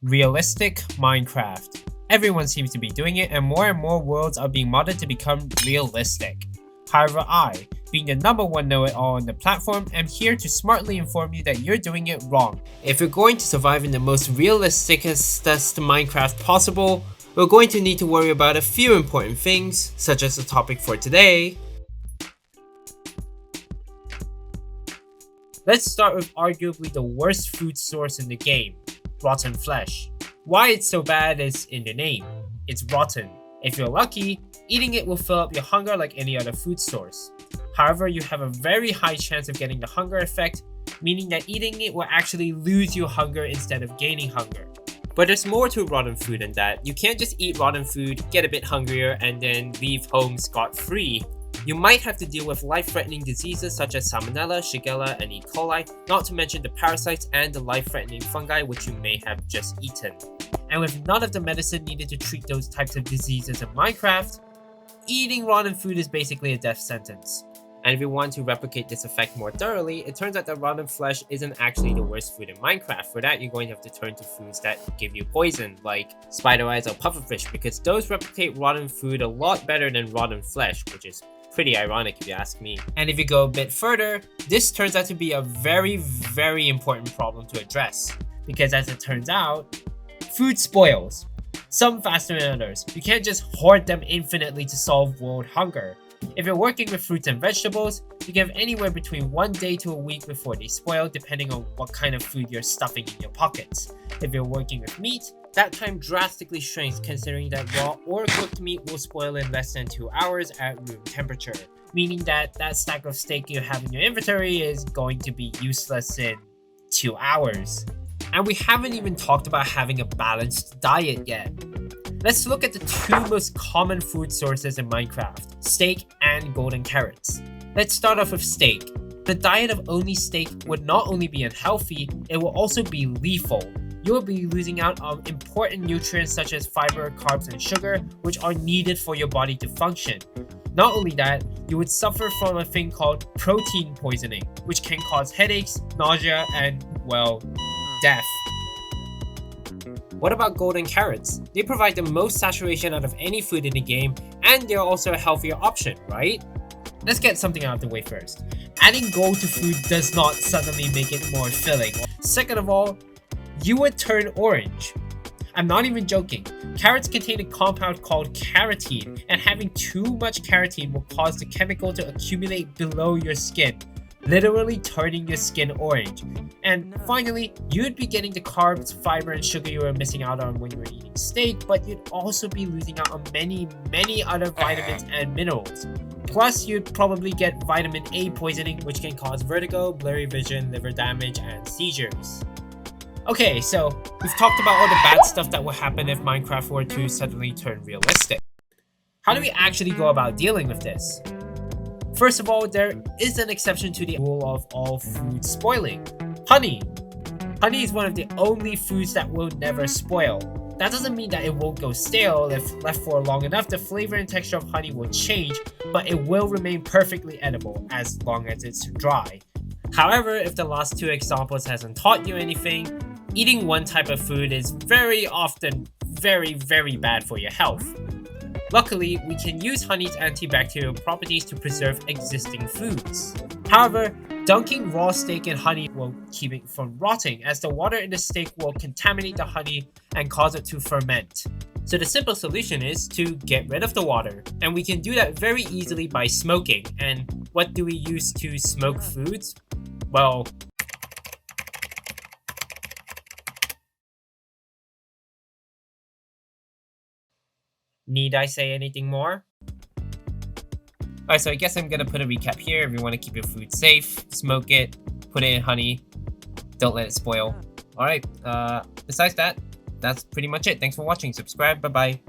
Realistic Minecraft. Everyone seems to be doing it, and more worlds are being modded to become realistic. However, I, being the #1 know-it-all on the platform, am here to smartly inform you that you're doing it wrong. If you're going to survive in the most realisticest Minecraft possible, we're going to need to worry about a few important things, such as the topic for today. Let's start with arguably the worst food source in the game, rotten flesh. Why it's so bad is in the name. It's rotten. If you're lucky, eating it will fill up your hunger like any other food source. However, you have a very high chance of getting the hunger effect, meaning that eating it will actually lose you hunger instead of gaining hunger. But there's more to rotten food than that. You can't just eat rotten food, get a bit hungrier, and then leave home scot-free. You might have to deal with life-threatening diseases such as Salmonella, Shigella, and E. coli, not to mention the parasites and the life-threatening fungi which you may have just eaten. And with none of the medicine needed to treat those types of diseases in Minecraft, eating rotten food is basically a death sentence. And if you want to replicate this effect more thoroughly, it turns out that rotten flesh isn't actually the worst food in Minecraft. For that, you're going to have to turn to foods that give you poison, like spider eyes or pufferfish, because those replicate rotten food a lot better than rotten flesh, which is pretty ironic if you ask me. And if you go a bit further, this turns out to be a very important problem to address, because as it turns out, food spoils. Some faster than others. You can't just hoard them infinitely to solve world hunger. If you're working with fruits and vegetables, you can have anywhere between 1 day to a week before they spoil, depending on what kind of food you're stuffing in your pockets. If you're working with meat, that time drastically shrinks, considering that raw or cooked meat will spoil in less than 2 hours at room temperature, meaning that that stack of steak you have in your inventory is going to be useless in 2 hours. And we haven't even talked about having a balanced diet yet. Let's look at the two most common food sources in Minecraft, steak and golden carrots. Let's start off with steak. The diet of only steak would not only be unhealthy, it will also be lethal. You will be losing out on important nutrients such as fiber, carbs, and sugar, which are needed for your body to function. Not only that, you would suffer from a thing called protein poisoning, which can cause headaches, nausea, and, well, death. What about golden carrots? They provide the most saturation out of any food in the game, and they're also a healthier option, right? Let's get something out of the way first. Adding gold to food does not suddenly make it more filling. Second of all, you would turn orange. I'm not even joking. Carrots contain a compound called carotene, and having too much carotene will cause the chemical to accumulate below your skin, literally turning your skin orange. And finally, you'd be getting the carbs, fiber, and sugar you were missing out on when you were eating steak, but you'd also be losing out on many other vitamins and minerals. Plus, you'd probably get vitamin A poisoning, which can cause vertigo, blurry vision, liver damage, and seizures. Okay, so we've talked about all the bad stuff that would happen if Minecraft were to suddenly turn realistic. How do we actually go about dealing with this? First of all, there is an exception to the rule of all food spoiling. Honey. Honey is one of the only foods that will never spoil. That doesn't mean that it won't go stale. If left for long enough, the flavor and texture of honey will change, but it will remain perfectly edible as long as it's dry. However, if the last two examples hasn't taught you anything, eating one type of food is very often very bad for your health. Luckily, we can use honey's antibacterial properties to preserve existing foods. However, dunking raw steak in honey will keep it from rotting, as the water in the steak will contaminate the honey and cause it to ferment. So the simple solution is to get rid of the water, and we can do that very easily by smoking. And what do we use to smoke foods? Well, need I say anything more? Alright, so I guess I'm gonna put a recap here. If you want to keep your food safe, smoke it, put it in honey, don't let it spoil. Alright, besides that, that's pretty much it. Thanks for watching. Subscribe, bye bye.